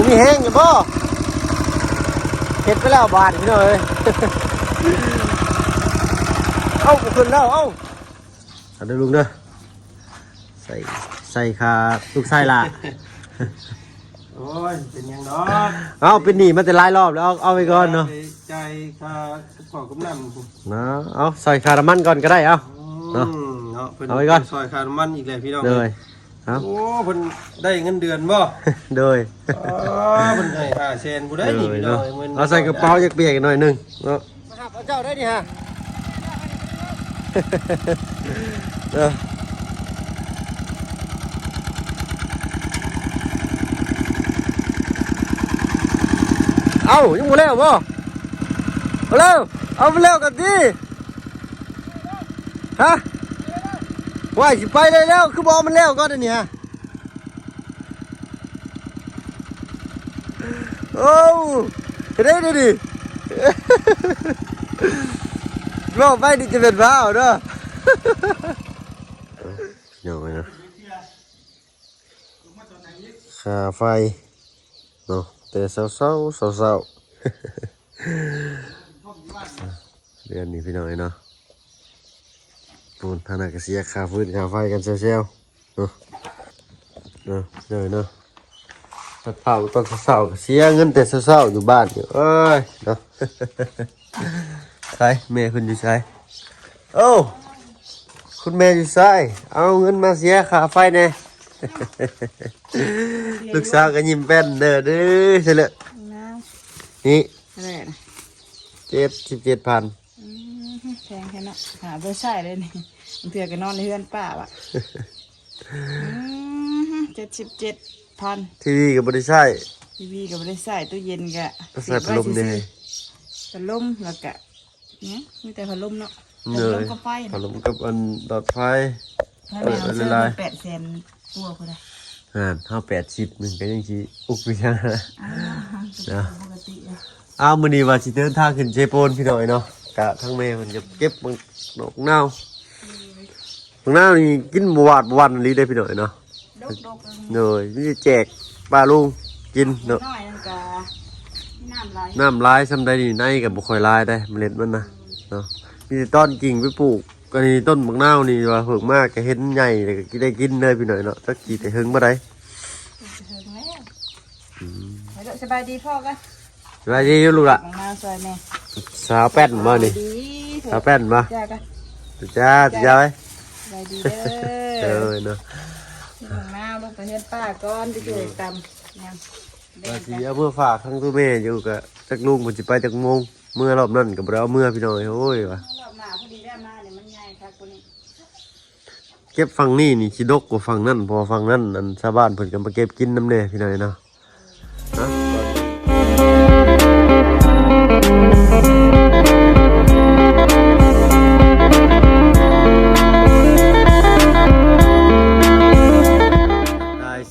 มีแห้งอยู่บ่เห็ดไปแล้วบาทพี่น้องเอ้ยเอ้าขึ้นแล้วเอ้าเอาเด้อลุงเด้อใส่คาลูกไส้ละโอ้ยเป็นยังเนาะเอาเป็นหนี้มาแต่หลายรอบแล้วเอาไปก่อนเนาะใจคาขอกำลังเนาะเอาใส่คาน้ำมันก่อนก็ได้เอาเนาะเอาไปก่อนซอยคาน้ำมันอีกแล้วพี่น้องเลยโอ้เพิ่นได้เงินเดือนบ่โดยเพิ่นให้500,000บ่ได้นี่พี่น้องเอาใส่กระเป๋าจักเปียกหน่อยนึงเนาะครับเอาเจ้าได้นี่ฮะเด้อเอายังบ่แล้วบ่เอาแล้วเอาไปแล้วกันดิฮะว่าสิไปเลยแล้วคือบอกมันแล้วก็ได้เนี่ยโอ้ได้ดิบอกไปดิจะเป็นบ้าเด้อเดี๋ยวไปนะค่าไฟเนาะแต่เศร้าเดือนนี้พี่น้อยเนาะปูนธนาคารเสียค่าฟื้นค่าไฟกันเซลเนาะเนาะตัดเผาตอนเศร้าเสียเงินแต่เศร้าอยู่บ้านอยู่เอ้ยเนาะใช่แม่คุณอยู่ใช่โอ้คุณแม่อยู่ใช่เอาเงินมาเสียค่าไฟแน่ลูกสาวก็ยิ้มแป้นเด้อใช่เลยนี่77,000แพงแค่นั้นหาเบอร์ใช่เลยนี่เถื่อกันนอนในเรือนป้าว่ะ77,000ทีวีกับบริษัททีวีกับบริษัทตู้เย็นกะใส่พัดลมเนี่ยพัดลมแล้วกะเนี่ยมีแต่พัดลมเนาะพัดลมกับไฟพัดลมกับอันหลอดไฟละ800,000ตัวก็ได้เท่า80นึงก็ยังสิอุกวิชานะเอามื้อนี้ว่าสิเดินทางขึ้นเชโปนพี่น้อยเนาะกะทั้งแม่เพิ่นจะเก็บดอกนาวนี่กินบ่หวาดบ่วันนี้ได้พี่น้อยเนาะเลยมีแจกป้าลุงกินเนาะน้ำลายซ้ำใดนี่ในกับบุคอยลายได้เมล็ดมันนะเนาะมีต้นกิ่งไปปลูกก็นี่ต้นมะนาวนี่ว่าเพิ่งมากก็เห็นใหญ่เลยก็ได้กินเลยพี่หน่อยเนาะสักกี่แต่เฮงมาได้สบายดีพ่อกันสบายดีอยู่ลูกละสาวแป้นมาดิสาวแป้นมาจ้าไว้สบายดีเออเนาะน้าลูกไปเฮ็ดป้าก้อนที่เกิดตำยังบางทีเอาเมื่อฝากทั้งตัวแม่อยู่กับจักลุงมันจะไปจักโมงเมื่อรอบนั้นกับเราเมื่อพี่น้อยโอ้ยวะเก็บฟังนี่ขี้ดกกว่าฟังนั่นพอฟังนั่นอันชาวบ้านเพิ่นก็มาเก็บกินน้ำเน่พี่น้อยเนาะ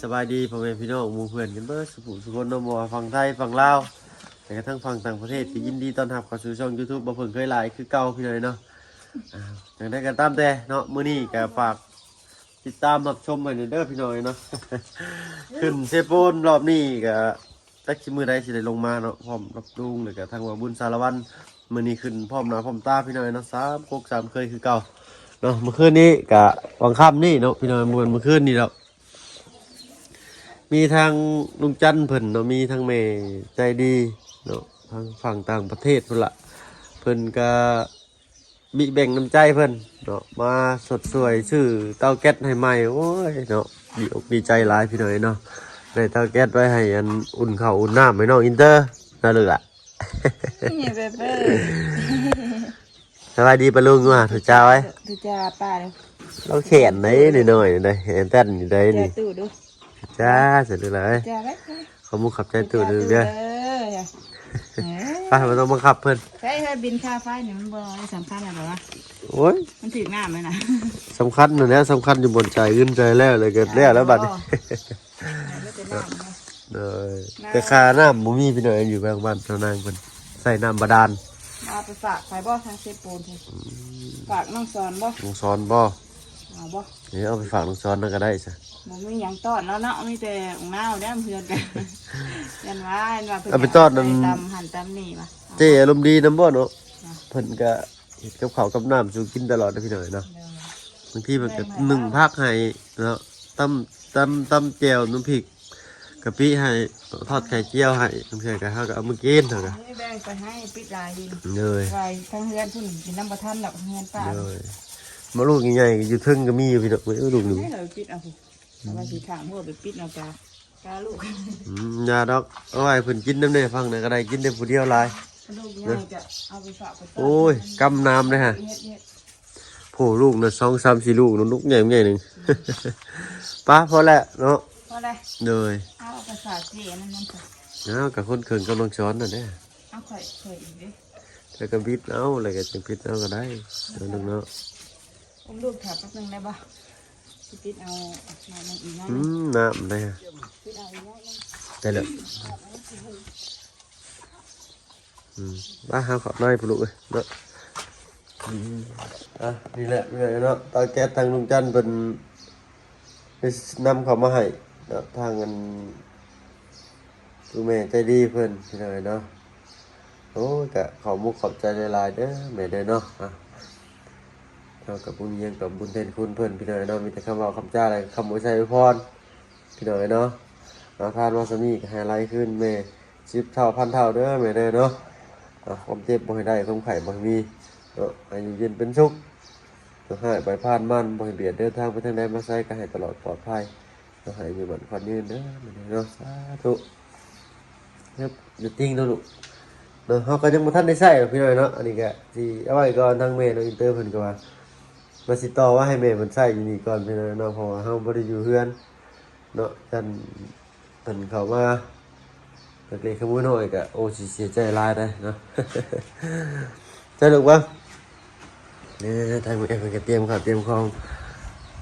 สบายดีพ่อแม่พี่น้องหมู่เพื่อนกันเบิดสุขคนน้องบัวฝั่งไทยฝั่งลาวแต่กระทั่งฝั่งต่างประเทศที่ยินดีต้อนรับเข้าสู่ช่อง YouTube บ่เพิ่งเคยหลายคือเก่าพี่น้อยเนาะอย่างได้กันตามแต่เนาะมื้อนี้ก็ฝากติดตามรับชมไว้เด้อพี่น้อยเนาะขึ้นเซโปนรอบนี้ก็จักสิมื้อใดสิได้ลงมาเนาะพร้อมรับลุงแล้วก็ทางว่าบุญสารวัตรมื้อนี้ขึ้นพร้อมหน้าพร้อมตาพี่น้อยเนาะ3 6 3เคยคือเก่าเนาะเมื่อคืนนี้ก็วังค่ำนี่เนาะพี่น้อยเมื่อคืนนี้แล้วมีทางลุงจันเพิ่นเนาะมีทางแม่ใจดีเนาะทางฝั่งต่างประเทศพุ่นละเพิ่นก็มีแบ่งน้ำใจเพิ่นเนาะมาสดสวยชื่อเตาแก๊สให้ใหม่โอ้ยเนาะดีอกดีใจหลายพี่น้อยเนาะได้เตาแก๊สไว้ให้อันอุ่นข้าวอุ่นน้ำให้น้องอินเตอร์นั่นเลยล่ะสบายดีปะลุงว่ะถูกจ้าไว้ถูกจ้าป้าเลยเราแขนไหนหน่อยได้เห็นแต้นอยู่ได้นี่จ้าเสร็จเลยเขามุขขับใจตู่ดูเด้อไปมันต้องบังคับเพื่อนใช่บินค่าไฟเนี่ยมันบ่สำคัญอะไรวะโอ้ยมันถึงหน้าไหมนะสำคัญนะสำคัญอยู่บนใจขึ้นใจแล้วเลยเกิดแล้วบัดนี้แต่ค่าน้ำบุมีพี่หน่อยอยู่บางบ้านเท่านั้นคนใส่น้ำบาดาลมาไปฝากใครบ่ทางเซปูนฝากน้องสอนบ่น้องสอนบ่ เอาบ่ เดี๋ยวเอาไปฝากน้องซ้อนนั่นก็ได้ซะ บ่มีหยังต้อนแล้วเนาะมีแต่ของนาวเด้อเพื่อนกันยันว่าเพิ่น เอาไปต้อนนั่น ตำหั่นตำนี่มา เจ้อารมณ์ดีน้ำบ่เนาะเพิ่นก็เฮ็ดกับข้าวกับน้ำสู่กินตลอดนะพี่น้อยเนาะบางทีมันก็นึ่งผักให้เนาะตำแจ่วน้ำพริกกะปิให้ทอดไข่เจียวให้บางเทื่อก็เฮาก็เอามากินเท่าก็ นี่แบ่งไปให้ปิดลายดิ เลย ไปทั้งเฮือนพุ่นกินน้ำบ่ทันดอกเฮือนป้า เลยมาลูกใหญ่ๆอยู่เทึงก็มีอยู่พี่น้องเอ้ยลูกหนู ไม่เลยปิดเอาสิเอาไว้สิถามหัวไปปิดเอากาลูก ยาดอกเอาไว้เพิ่นกินน้ำได้ฟังน่ะก็ได้กินได้ผู้เดียวหลาย ลูกง่ายจะเอาไปฝากไปต้น โอ้ยกำน้ำเลยฮะ เฮ็ด โผล่ลูกน่ะ2 3 4ลูกเนาะลูกใหญ่หนึง ป้าพอแล้วเนาะ พอได้ เลย เอาไปฝากสิอันนั้นนั่นค่ะ เอากับคนเขินกำลังช้อนน่ะเด้อ เอาข่อยอีกดิ แล้วก็บิดเอาอะไรก็จังบิดเอาก็ได้เนาะเนาะ ผมลูกถามแป๊บนึงได้ปะสิปิดเอาหน่อยนึงอีกหน่อย อื นึง มน้ำได้ฮะ ปิดเอาอีกหน่อยนึง ได้เลยบ้าหาขอน้อยผู้ลูกเอ้ยเนาะอ่ะนี่แหละนี่แหละเนาะตาแก๊สทางลุงจันทร์เป็นนำเขามาให้เนาะทางเงินลูกแม่ใจดีเพิ่นพี่น้อยเนาะโอ้ยกะขอมุกขอบใจหลายๆเด้อแม่เด้อเนาะอ่ะเท่ากับบุญเยี่ยงกับบุญเทนคุณเพิ่นพี่น้อยเนาะมีแต่คำเว้าคำจ้าอะไรคำอวยชัยอวยพรพี่น้อยเนาะเราทานวาซามิก็ให้ไล่ขึ้นแม่10 เท่า1,000 เท่าเด้อแม่เด้อเนาะความเจ็บบ่ให้ได้ความไข้บ่ให้มีเนาะอายุยืนเป็นสุขต้องให้ไปผ่านมันบ่ให้เบียดเดินทางไปทางใดมาไสก็ให้ตลอดปลอดภัยต้องให้อยู่บัดควันยืนเด้อแม่เด้อเนาะสาธุครับอย่าติ้งเนาะลูกเนาะเฮาก็ยังบ่ทันได้ใช้หรอกพี่น้อยเนาะอันนี้ก็สิเอาไว้ก่อนทางแม่เนาะอินเตอร์เพิ่นก็ว่ามาสิต่อว่าให้แม่เพิ่นใช้อยู่นี่ก่อนพี่น้อยเนาะเพราะว่าเฮาบ่ได้อยู่เฮือนเนาะท่านเพิ่นเข้ามาเล็กๆขโมยน้อยก็โอ้สิเสียใจหลายได้เนาะ สนุกปะเนี่ยทางแม่เพิ่นก็เตรียมข้าวเตรียมของ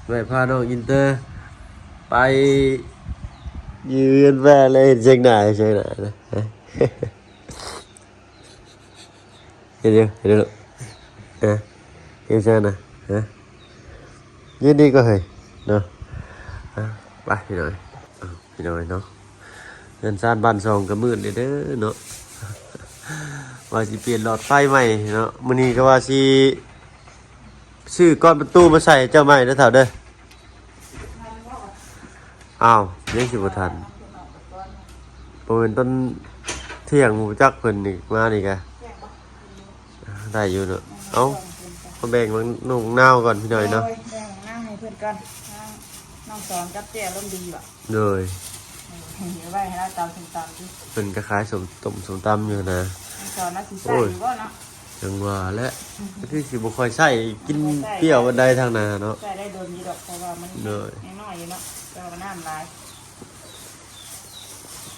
ไว้พาน้องอินเตอร์ไปยืนแว่เลยเจ๊งหน้าเจ๊งหน้านะ เห็นดูลูกเห็นใช่ไหมยืนดีก็เฮ้ยเนาะไปพี่หน่อยพี่หน่อยเนาะเงินซ่านบ้านซองก็มืดเลยเด้อเนาะว่าสิเปลี่ยนหลอดไฟใหม่เนาะมื้อนี้ก็ว่าสิซื้อก้อนประตูมาใส่เจ้าใหม่เด้อเฒ่าเด้ออ้าวยังสิบ่ทันบ่แม่นต้นเที่ยงหมู่จักเพิ่นนี่มานี่กะได้อยู่เนาะเอ้ามาแบ่งมันนุ่งนาวก่อนพี่หน่อยเนาะ แบ่งหน้าให้เพื่อนกันน้องสอนกับเจ้ร่มดีว่ะ เลย เดี๋ยวไว้ให้เราตำตำดิ เพิ่นก็ขายสมตำอยู่นะ น้องสอนน่าสิใส่อยู่บ่เนาะ จังว่าและคือสิบ่ค่อยใช้กินเปรี้ยวบันไดทางหน้าเนาะ ใส่ได้โดนดีดอกเพราะว่ามันน้อยอยู่เนาะเจ้าน้ำลาย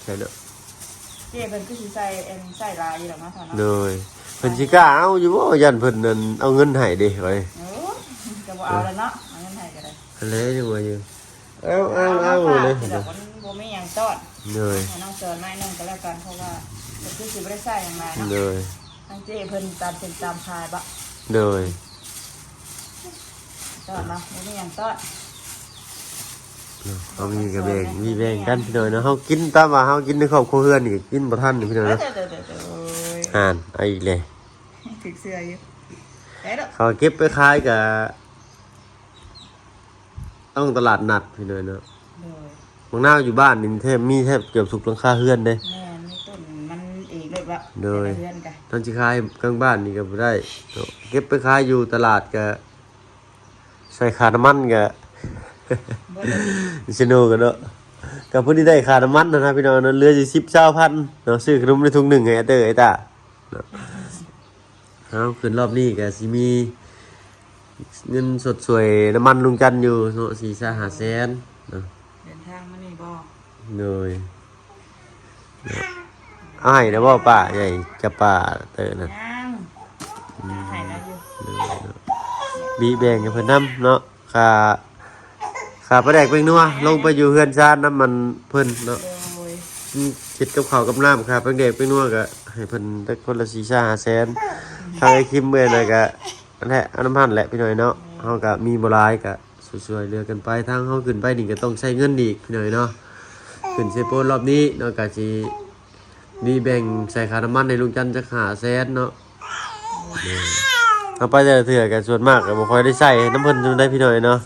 ใช่เด้อ เจ้เพิ่นก็สิใส่ลายอยู่ดอกเนาะสอน เล เนาะ ยเพิ่นสิกล้าเอาอยู่บ่ยันเพิ่นนั่นเอาเงินให้เด้เว้ย โอ้จะบ่เอาแล้วเนาะเอาเงินให้ก็ได้ อันแล้วจังว่าอยู่เอาเลย เดี๋ยวมันบ่มีหยังต้อน เลย ให้น้องสอนไม่นึงก็แล้วกันเพราะว่าเพิ่นคือสิบ่ได้ใส่หยังมาเนาะ เลย ทางเจ้เพิ่นตามเป็นตามพายบะ เลย ต้อนเนาะบ่มีหยังต้อน เฮามีก็แบ่งมีแบ่งกันพี่น้อยเนาะเฮากินตามว่าเฮากินในครอบครัวเฮือนนี่กินบ่ทันนี่พี่น้อยเนาะ เด้อๆ ห่านเอาอีกเลย ถึกเสื้ออยู่ได้ดอก เขาเก็บไปขายกับต้องตลาดนัดพี่น้อยเนาะ โดย บางหน้าอยู่บ้านนี่แทบเกือบสุกหลังคาเฮือนเด้ แม่มีต้นมันเองเลยว่า โดย เพื่อนกัน ตอนที่ขายกลางบ้านนี่ก็บ่ได้เนาะเก็บไปขายอยู่ตลาดก็ใส่ค่าน้ำมันก็ บ่ได้ดี สนุกกันเนาะกับผู้ที่ได้ค่าน้ำมันนะพี่น้องเนาะเหลืออยู่10,000เนาะซื้อขนมในถุงหนึ่งให้อาเตอร์ไอ้ตาเนาะเอาขึ้นรอบนี้ก็สิมีเงินสดสวยน้ำมันลุงจันทร์อยู่เนาะ4-5 แสนเนาะ เดินทางมานี่บ่ เลยอ้ายนะบ่ป้าใหญ่กับป้าเตอนั่น ยังให้แล้วอยู่ บีแบ่งกับเพิ่นนํเนาะค่าปลาแดกเป็นนัวลงไปอยู่เฮือนชาติน้ำมันเพิ่นเนาะ โดย คิดกับข้าวกับน้ำค่าปลาแดกเป็นนัวก็ให้เพิ่นได้คนละ4-5 แสนทางไอ้คิมเอ้ยน่ะก็นั่นแหละเอาน้ำพันแหละพี่น้อยเนาะเฮาก็มีบ่หลายก็ สวยๆเรือกันไปทางเฮาขึ้นไปนี่ก็ต้องใช้เงินอีกพี่น้อยเนาะขึ้นเซโปนรอบนี้เนาะก็สิมีแบ่งใส่ค่าน้ำมันในลุงจันทร์จัก500,000เนาะเอาไปแต่ละเทื่อก็ส่วนมากก็บ่ค่อยได้ใช้น้ำเพิ่นจนได้พี่น้อยเนาะ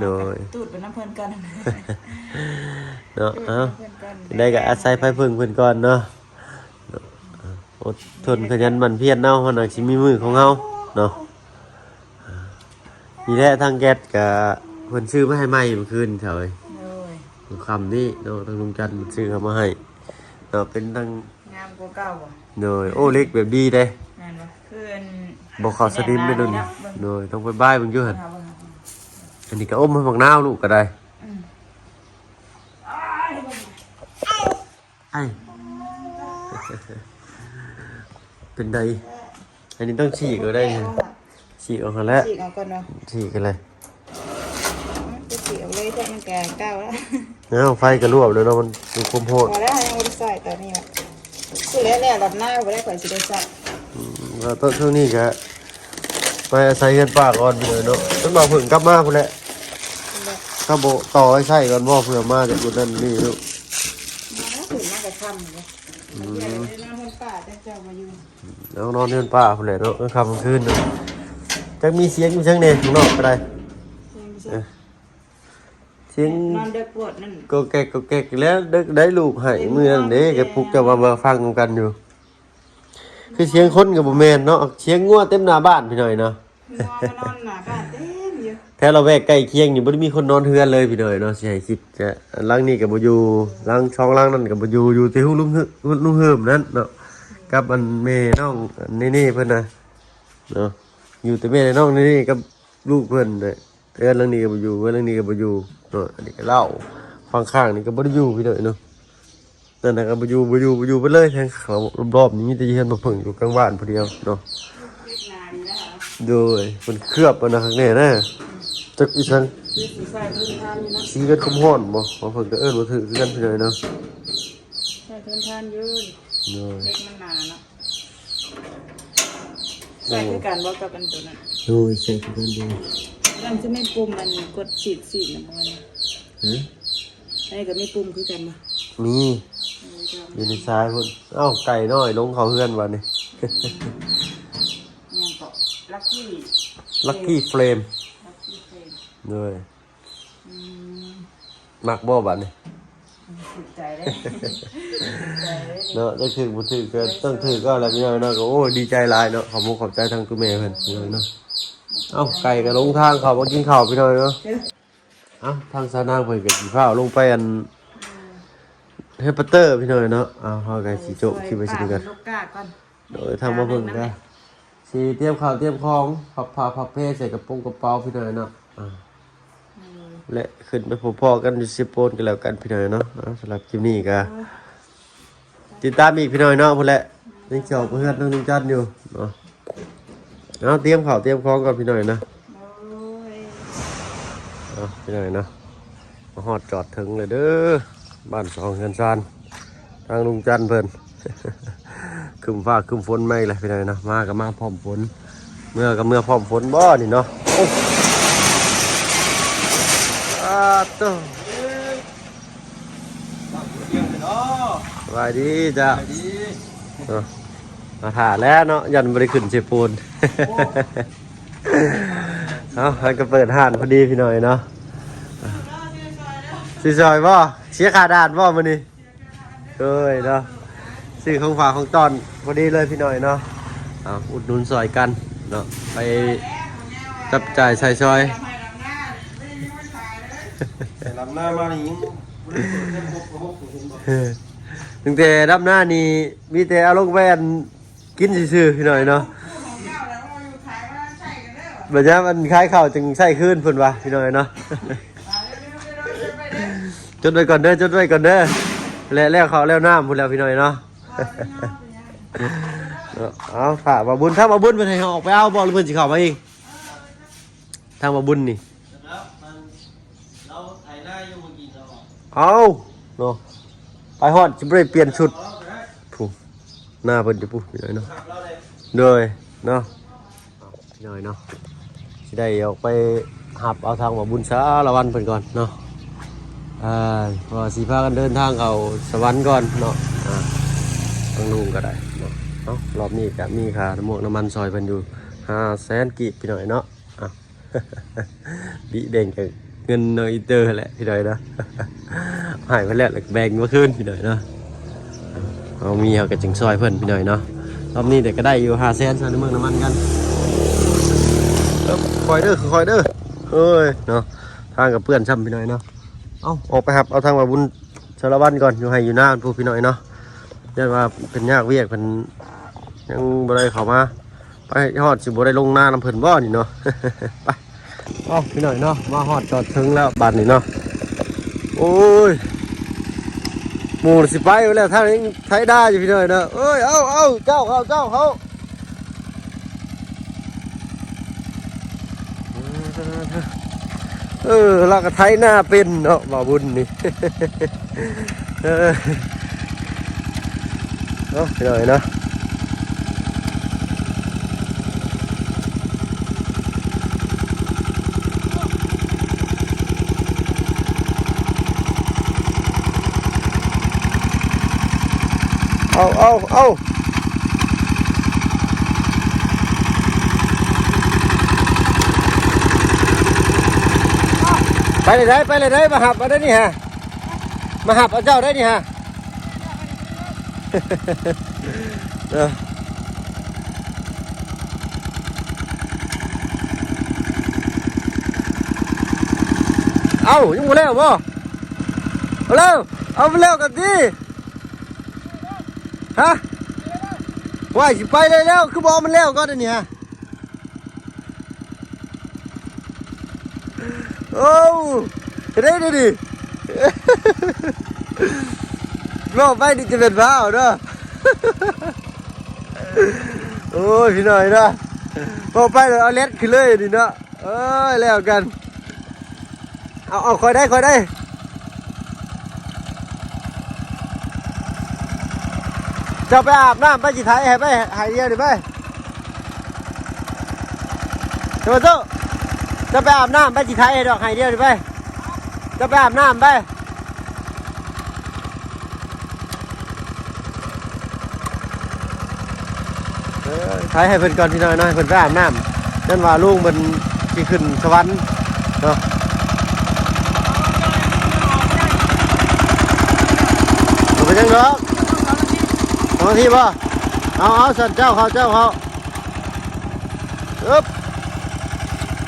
โดย ตูดเป็นน้ำเพิ่นก่อน เนาะได้ก็อาศัยไฟพึ่งเพิ่นก่อนเนาะอดทนขยันหมั่นเพียรเนาะมันอาจสิมีมือของเฮาเนาะนี่แหละทางแก๊สก็เพิ่นซื้อมาให้ใหม่เมื่อคืนเฉยคำนี้เนาะทางลุงจันทร์เพิ่นซื้อมาให้เนาะเป็นทาง งามกว่าเก่าบ่ โดยโอ้เล็กแบบดีเด้ นั่นบ่คืออัน บ่เข้าสนิมเลยโดนโดยต้องไปบ้ายเบิ่งอยู่หั่นอันนี้ก็อมให้บักนาวลูกก็ได้ไอ้เป็นไดอันนี้ต้องฉีกก็ได้ฉีกออกมาแล้ว ฉีกเอาก่อนเนาะ ฉีกกันเลย จะฉีกเอาเลยแต่มันแก่เก่าแล้ว แล้วไฟกระลวบเลยเนาะมันมีความโหด พอแล้วยังบ่ได้ใส่ตอนนี้ละคือแล้วรอบหน้าบ่ได้ข่อยสิได้ใส่ แล้วต้นช่วงนี้ก็ไปอาศัยเงินป่าก่อนไปเลยเนาะต้นมาผึ่งกลับมาพุ่นแหละถ้าโบต่อให้ใช่ก่อนบ่เผื่อมาจากจุดนั้นนี่ลูก ถึงมาก็ค่ำเลยเดี๋ยวได้มาเพิ่นป้าจังเจ้ามาอยู่ แล้วนอนเงินป่าพุ่นแหละเนาะค่ำกลางคืนเนาะจักมีเสียงมีเสียงเนี่ยข้างนอกก็ได้เสียง นอนเด็กปวดนั่น ก็แกกแล้วได้ลูกให้มือนั่นเด้แกปลุกจะมาฟังกันอยู่คือเสียงคนกับบ่แม่นเนาะเสียงงัวเต็มหน้าบ้านพี่หน่อยเนาะ นอนหน้าบ้านเต็มอยู่ แถวเราแวกใกล้เคียงนี่บ่ได้มีคนนอนเฮือนเลยพี่หน่อยเนาะสิให้คิดจะหลังนี้ก็บ่อยู่หลังช่องหลังนั้นก็บ่อยู่ที่ฮู้ลุงเฮิมนั่นเนาะกับอันแม่น้องนี่เพิ่นน่ะเนาะอยู่แต่แม่น้องนี่กับลูกเพิ่นเด้อเฮือนหลังนี้ก็บ่อยู่เฮือนหลังนี้ก็บ่อยู่เนาะอันนี้ก็เล่าฟังข้างนี่ก็บ่ได้อยู่พี่หน่อยเนาะนั่นน่ะก็บ่อยู่ไปเลยแทงเขารอบๆนี้มีแต่เฮือนบ่เพิ่งอยู่กลางบ้านผู้เดียวเนาะโดยมันเคลือบอันนะข้างในนะจักอีสัง สีใส่เพิ่นทานอยู่นะ สีกันคมฮ้อนบ่ว่าเพิ่นก็เอิ้นว่าถือคือกันพี่น้อยเนาะ ใส่เพิ่นทานอยู่ โดย เด็กมันหนาเนาะใส่คือกันบ่กับอันตัวนั้น โดยใส่คือกันดู มันจะไม่ปุ่มมันกดฉีดนะมัน ฮะ อันนี้ก็ไม่ปุ่มคือกันบ่ มีอยู่ในซ้ายพุ่นเอ้าไก่น้อยลงเขาเฮือนว่านี่ ยังก็ลัคกี้ Lucky Flame ลัคกี้เฟรม โดย อืม มักบ่บัดนี่ ถูกใจได้ใจได้ เนาะได้ถือบ่ถือก็ต้องถือก็แล้วพี่น้อยเนาะก็โอ้ดีใจหลายเนาะขอบคุณขอบใจทางคุณแม่เพิ่นพี่น้อยเนาะเอ้าไก่ก็ลงทางเขามากินข้าวพี่น้อยเนาะเอ้าทางสานางเพิ่นก็สิพาลงไปอันเฮปเตอร์พี่น้อยเนาะเฮาก็สิโจะคิดไว้สิกัน ลูกกาก่อน โดยทางมาเพิ่งก็สิเตรียมข้าวเตรียมของพับผ้าพับเพใส่กระโปรงกระเป๋าพี่น้อยเนาะและขึ้นไปพอๆกันอยู่10โปนกันแล้วกันพี่น้อยเนาะสำหรับคลิปนี้ก็ติดตามอีกพี่น้อยเนาะพุ่นแหละยังเจ้าเพื่อนนึงจันอยู่เนาะเอาเตรียมข้าวเตรียมของก่อนพี่น้อยนะ โอ้ย เอาพี่น้อยเนาะมาฮอดจอดถึงเลยเด้อบ้านสองเฮือนซานทางลุงจันเพิ่น คึมฟ้าคึมฝนไม่เลยพี่น้อยเนาะมาก็มาพร้อมฝนเมื่อพร้อมฝนบ่นี่เนาะโอ้ตัวสบายดีจ้ะเนาะมาถ่าแล้วเนาะยันบริขึ้นเชปูน เอาให้ก็เปิดห้านพอดีพี่หน่อยเนาะซื้อซอยบ่เสียขาดาดบ่มื้อนี้เอ้ยเนาะซื้อของฝากของตอนพอดีเลยพี่หน่อยเนาะเอาอุดหนุนซอยกันเนาะไปจับจ่ายใส่ซอย แต่ลำหน้ามานี่ ตั้งแต่รับหน้านี่มีแต่เอาลงแวนกินซื่อๆพี่หน่อยเนาะแบบนี้มันคล้ายข้าวจึงใส่ขึ้นเพิ่นว่าพี่หน่อยเนาะ จดไว้ก่อนเด้อแล้วเขาแล้วน้ำพุ่นแล้วพี่หน่อยเนาะ เอาฝากมาบุญถ้ามาบุญเพิ่นให้ออกไปเอาบ่หรือเพิ่นสิเข้ามาเองทางมาบุญนี่เอาเนาะไปฮอดจะไปเปลี่ยนชุดผู้หน้าเพิ่นจะปุ๊พี่หน่อยเนาะโดยเนาะพี่หน่อยเนาะสิ ได้ออกไปหับเอาทางมาบุญสาละวันเพิ่นก่อนเนาะพอสิพากันเดินทางเอาสวรรค์ก่อนเนาะทางลุงก็ได้เนาะรอบนี้ก็มีค่าน้ำมันน้ำมันซอยเพิ่นอยู่500,000กีบพี่หน่อยเนาะบิแบ่งกับเงินเนอินเตอร์แหละพี่หน่อยนะหายไปแล้วแบ่งมาคืนพี่หน่อยเนาะเอามีเขาก็จึงซอยเพิ่นพี่หน่อยเนาะรอบนี้เด็กก็ได้อยู่500,000ซอยน้ำมันน้ำมันกันคอยเด้อเฮ้ยเนาะทางกับเพื่อนซ้ำพี่หน่อยเนาะออกไปหับเอาทางมาบุญสารวัตรก่อนอยู่ให้อยู่หน้าผู้พี่หน่อยเนาะเรียกว่าเป็นยากเวียกเป็นยังบ่ได้เข้ามาไปฮอดสิบ่ได้ลงหน้าลำเพิ่นบ่นี่เนาะไปพี่หน่อยเนาะมาฮอดจอดถึงแล้วบัดนี้เนาะโอ้ยหมู่สิไปแล้วทางนี้ใช้ได้อยู่พี่หน่อยเนาะเอ้ยเอาเจ้าเขาเราก็ไถหน้าเป็นเนาะบ่าวบุญนี่เนาะพี่หน่อยเนาะเอาไปเลยได้มาหับเอาได้นี่ฮะมาหับเอาเจ้าได้นี่ฮะยังบ่แล้วบ่เอาไปแล้วกันดิฮะว่าสิไปเลยแล้วคือบอกมันแล้วก็ได้นี่ฮะได้ดิรอบไปนี่จะเป็นบ้าเนาะโอ้ยพี่หน่อยนะพอไปเลยเอาเล็ดขึ้นเลยดิเนาะแล้วกันเอาคอยได้จะไปอาบน้ำไปจีไทยให้ไปหายเดียวดิไปเจ้าจะไปอาบน้ำไปจีไทยให้ดอกหายเดียวดิไปจะไปอาบน้ำไปไทยให้เพิ่นก่อนพี่น้อยน้อยเพิ่นไปอาบน้ำนั่นว่าลุงมันที่ขึ้นสวรรค์เนาะไปยังเนาะบางทีป่ะเอาสัตว์เจ้าเขา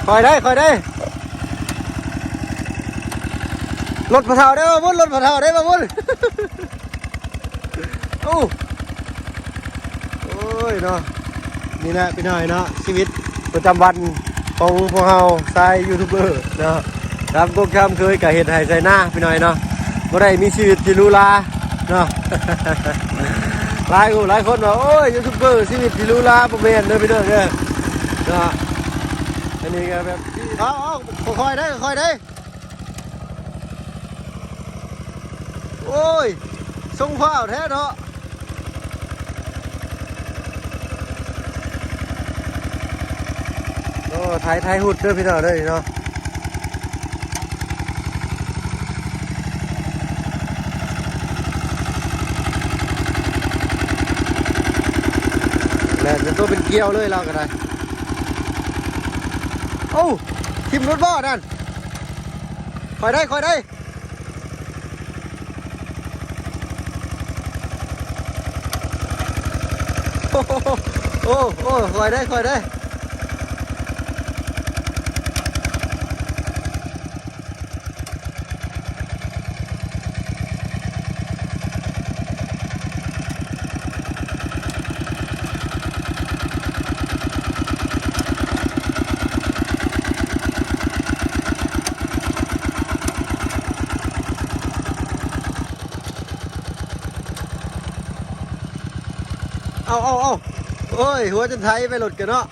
คอยได้รถพะเทาได้ป่ะบุญโอ้ยเนาะนี่แหละพี่น้อยเนาะชีวิตประจำวันของพวกเราสายยูทูบเบอร์เนาะตามกบคำเคยกับเห็ดไห่ใส่หน้าพี่น้อยเนาะบ่ได้มีชีวิตที่ลุลาเนาะหลายคนบอกโอ้ยยูทูบเบอร์ชีวิตที่ลุลาประเมินเด้อพี่น้อยเด้อเนาะอันนี้ก็แบบค่อยได้โอ้ยทรงฟ้าแท้เนาะไทยหุดเด้อพี่น้องเด้อเนาะแล้วจะตัวเป็นเกลียวเลยเราก็ได้ทิมรถบ่อนั่นคอยได้คอยได้เอาโอ้ยหัวจนไทยไปหลุดกันเนาะ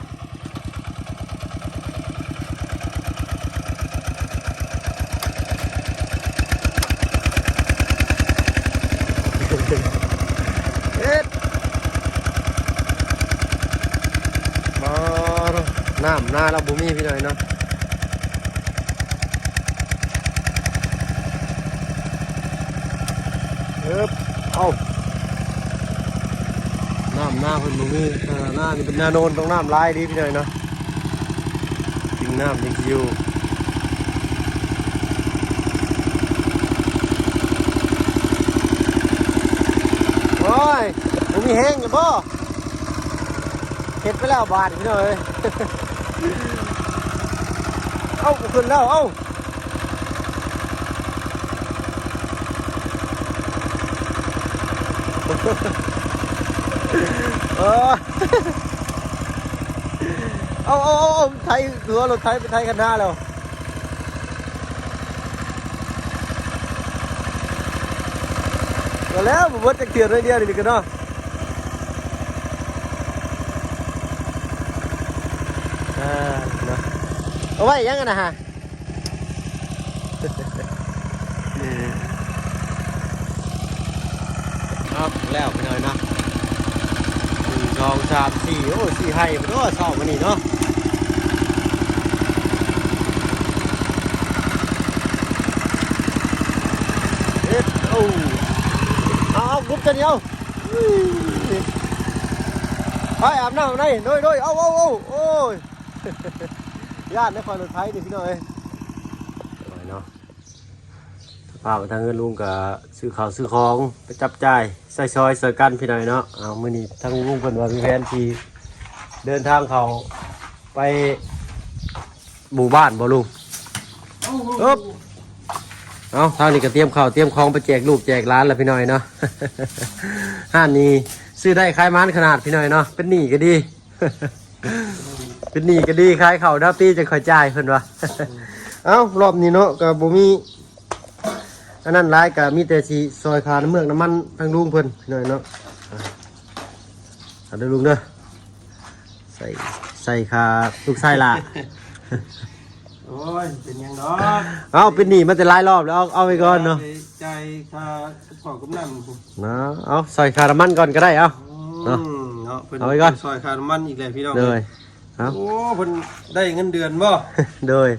น้ หน้าเราบุมีพี่หน่อยเนาะเอาน้ำหน้าเพิ่นบุมีหน้านี่เป็นนาโนนต้องน้ำลายดีพี่หน่อยเนาะจริงน้ำจริงคิวโอ้ยบุมีแห้งอยู่บ่เฮ็ดไปแล้วบาทพี่หน่อยเอ้าขึ้นแล้วเอ้าเอาไทยเรือรถไทยไปไทยกันหน้าแล้วก็แล้วผมว่าจะเขียนไว้เดียวนี่กันเนาะนะเอาไว้ยังไงนะฮะครับแล้วไปหน่อยนะ1 2 3 4โอ้4ให้มันก็สอบมันนี่เนาะเอากุ๊บจะเดียวไปอาบน้ำในด้วยเอาโอ้ยญาติในคอยรถไทยนี่พี่น้อยเนาะพาไปทางเงินลุงกับซื้อข้าวซื้อของไปจับจ่ายใส่ซอยเสือกันพี่น้อยเนาะเอามื้อนี้ทางลุงเพิ่นว่ามีแผนที่เดินทางเขาไปหมู่บ้านบ่ลุงเอาทางนี้ก็เตรียมข้าวเตรียมของไปแจกลูกแจกร้านแล้วพี่น้อยเนาะ ห้านนี้ซื้อได้ขายมันขนาดพี่น้อยเนาะเป็นหนี้ก็ดี เป็นหนี้ก็ดีขายข้าวดาวปีจะคอยจ่ายเพิ่นว่า เอ้ารอบนี้เนาะก็บ่มีอันนั้นหลายก็มีแต่สิซอยคาน้ำเมือกน้ำมันทางลุงเพิ่นพี่น้อยเนาะเอาเด้อลุงเด้อใส่คาลูกไส้ละ โอ้ยเป็นยังดอก เอาเป็นหนี้มาแต่หลายรอบแล้วเอาไปก่อนเนาะ ใจค่าขอกำนัน นะเอาใส่คาน้ำมันก่อนก็ได้เอา เนาะเอาไว้ก่อนซอยค่าน้ำมันอีกแล้วพี่น้องเลยเอา โอ้เพิ่นได้เงินเดือนบ่ โดย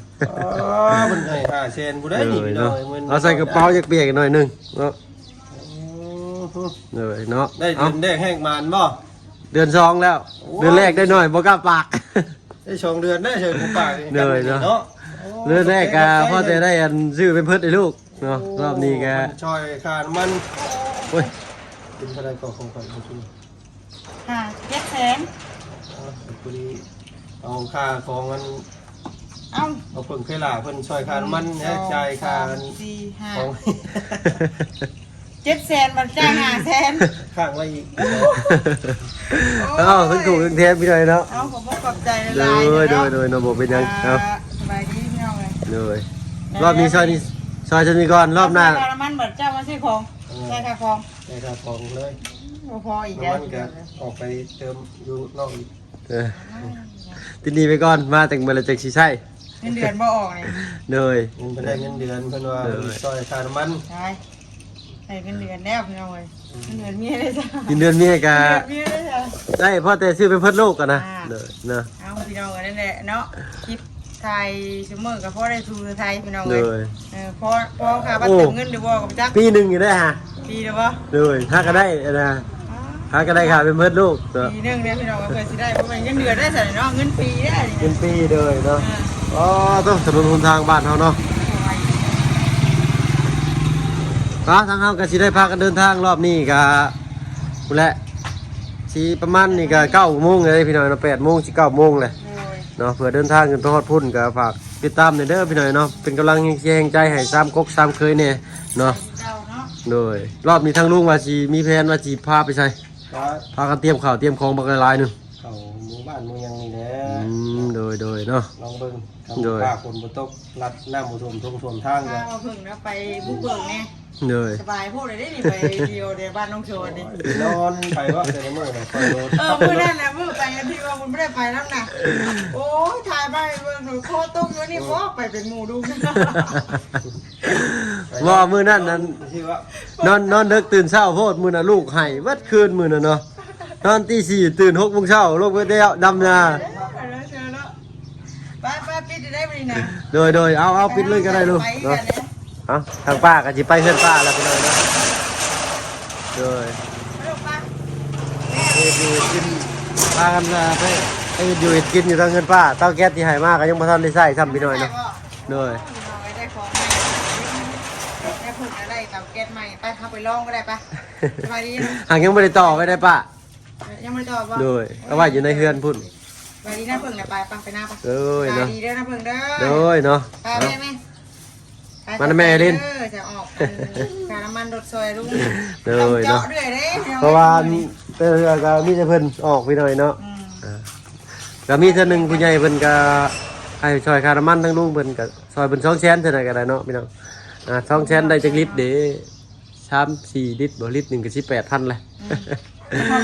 เพิ่นให้500,000บ่ได้นี่พี่น้อง เอาใส่กระเป๋าจักเปียกหน่อยนึงเนาะเลยเนาะ ได้เดือนแรกแห้งมานบ่ เดือน2แล้วเดือนแรกได้หน่อยบ่กล้าปาก ได้2เดือนได้เฉยกูปาก เลยเนาะเดือนแรกก็พอจะได้อันซื้อเป็นเพิ่นให้ลูกเนาะรอบนี้ก็ ช่วยค่าน้ำมัน โอ้ย เป็นเท่าไรก็ของข่อยบ่ซื้อ 7 แสน พอดีเอาค่าของมัน เอ้า เอาเพิ่นเคยล่าเพิ่นช่วยค่าน้ำมันเนี่ยจ่ายค่า 4 ของ 5 7 แสนมันจ่าย5 แสน ข้างไว้อีก เอาถึงถูกถึงแทนพี่หน่อยเนาะ เอาผมบ่ขอบใจห โด ลายๆ ยเนาะบ่เป็นหยังเอา สบายดีพี่น้องเลย เลยรอบนี้ซอยจะมีก่อนรอบหน้า น้ำมันเบิดเจ้ามาซื้อของใช่ค่ะของ ได้ค่าของเลย บ่พออีก น้ำ แล้ว มันก็ออกไปเติมอยู่นอกอีก ติดหนี้ไปก่อนมาแต่งเมื่อไรจักสิใช่ เงินเดือนบ่ออกนี่ เลย เพิ่นได้เงินเดือนเพิ่นว่าช่วยค่าน้ำมัน ใช่ใส่เงินเดือนแล้วพี่น้องเลยเงินเดือนเมียได้จ้ะ กินเดือนเมียกะ เมียได้จ้ะ ได้พ่อแต่ซื้อเป็นเพิ่นโลกกันนะเลยเนาะ เอาพี่น้องกันนั่นแหละเนาะคลิปไทยเสมอกับพ่อได้ทูไทยพี่น้อง เล เลย ย พอค่ะบัตรเติมเงินหรือบ่กับจัก ปีหนึ่งอยู่ได้ฮะ ปีเดียวบ่ เลยถ้าก็ได้นะถ้าก็ได้ค่ะเป็นเพิ่นลูก ปีนึงเนี่ยพี่น้องก็เคยสิได้เพราะมันเงินเดือนได้ใส่เนาะเงินปีได้ เป็นปีเลยเนาะอ๋อต้องถนนหนทางบ้านเฮาเนาะทางเฮาก็สิได้พากันเดินทางรอบนี้ก็พุ่นแหละสิประมาณนี่ก็9 โมงเลยพี่น้อยเนาะ8 โมงสิ9 โมงเลยเนาะเพื่อเดินทางกันไปฮอดพุ่นก็ฝากติดตามหน่อยเด้อพี่น้อยเนาะเป็นกำลังแรงใจให้3 ก๊ก 3 เคยเนี่ยเนาะโดยรอบนี้ทางลุงว่าสิมีแผนว่าสิพาไปใส่พากันเตรียมข้าวเตรียมของบักหลายๆนึง เข้าหมู่บ้านหมู่ยังนี่แหละ โดยเนาะ ลองเบิ่ง โดย ป้าคนบ่ตกลัดน้ำบ่ท่วมท่วมทาง ถ้า ก็ เอาพึ่งนะไปบุกเบิกเนี่ย โดย สบายพวกเลยได้นี่ไปเดียวเดี๋ยวบ้านน้องโชนดิ นอนไปว่าแต่ละมื้อน่ะคอยรถ มื้อนั้นนะมื้อไปกันที่ว่าคุณไม่ได้ไปแล้วนะโอ้ยถ่ายไปเบิ่งหนูโคต้มอยู่นี่บ่ไปเป็นหมู่ดู ว่ามื้อนั้นนั้น ที่ว่าน อนดึกตื่นเช้าโพดมื้อน่ะลูกให้วัดคืนมื้อน่ะเนาะนอนตี 4ตื่น6 โมงเช้าลงไปเที่ยวดำนา ปิดได้บ่นี่นะ โดยเอาปิดเลยก็ได้ลูก ไป เนาะ กันเนี่ย เอาทางป้าก็สิไปเฮือนป้าแล้วพี่น้องเนาะโดย ลูกป้า อยู่กินพากันไปอยู่กินอยู่ทางเฮือนป้าเตาแก๊สที่ให้มาก็ยังบ่ทันได้ใช้ซ้ำพี่น้อยเนาะโดย ได้ของใหม่ได้ผึ่งอะไรเตาแก๊สใหม่ไปเข้าไปลองก็ได้ปะสบายดีนะ หากยังบ่ได้ต่อไว้ได้ป้า ยังไม่ตอบว่า โดยก็ว่าอยู่ในเฮือนพุ่น สบายดีนะผึ่งนะไปไปหน้าปะ โดยเนาะ สบายดีเด้อนะผึ่งเด้อ โดยเนาะ ไปแม่แม่ มันแม่ลิน จะออกการน้ำมันรถซอยลุง โดยเนาะ เจาะเรื่อยเด้ เพราะว่าเพิ่นก็มีแต่เพิ่นออกพี่น้อยเนาะก็มีเท่านึงผู้ใหญ่เพิ่นก็ให้ช่วยค่าน้ำมันทั้งลุงเพิ่นก็ซอยเพิ่น200,000เท่านั้นก็ได้เนาะพี่น้อง200,000ได้จักลิตรเด้3-4ลิตรบ่ลิตรหนึงก็18,000แหละ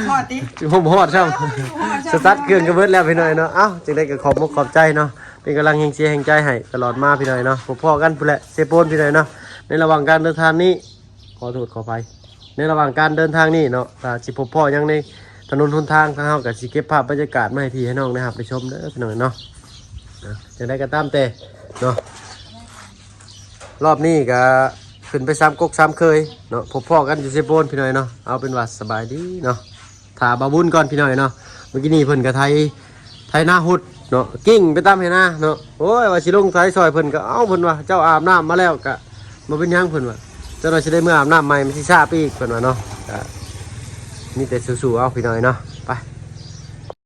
พอติ ผมฮอดช่ำสตาร์ทเครื่องก็เบิดแล้วพี่น้อยเนาะเอ้าจึงได้ก็ขอบมุกขอบใจเนาะเป็นกำลังแห่งเชียร์แห่งใจให้ตลอดมาพี่น้อยเนาะพบพ่อกันพุ่นแหละเซโปนพี่น้อยเนาะในระหว่างการเดินทางนี้ขอโทษขออภัยในระหว่างการเดินทางนี้เนาะถ้าสิพบพ่อยังในถนนหนทางทางเฮาก็สิเก็บภาพบรรยากาศมาให้พี่ให้น้องนะครับไปชมเด้อพี่น้อยเนาะจังได้ก็ตามแต่เนาะรอบนี้ก็ขึ้นไปซ้ำกกซ้ำเคยเนาะพบพ่อกันอยู่เซโปนพี่น้อยเนาะเอาเป็นว่าสบายดีเนาะถ่าบาบุญก่อนพี่น้อยเนาะเมื่อกี้นี้เพิ่นก็ไทยหน้าหุดเนาะกิ้งไปตามให้หน้าเนาะโอ้ยว่าสิลงไทยซอยเพิ่นก็เอ้าเพิ่นว่าเจ้าอาบน้ำมาแล้วก็มาเป็นหยังเพิ่นว่าเจ้าหน่อยสิได้เมื่ออาบน้ำใหม่มันสิช้าไปอีกเพิ่นว่าเนาะก็มีแต่สู้ๆเอาพี่น้อยเนาะไป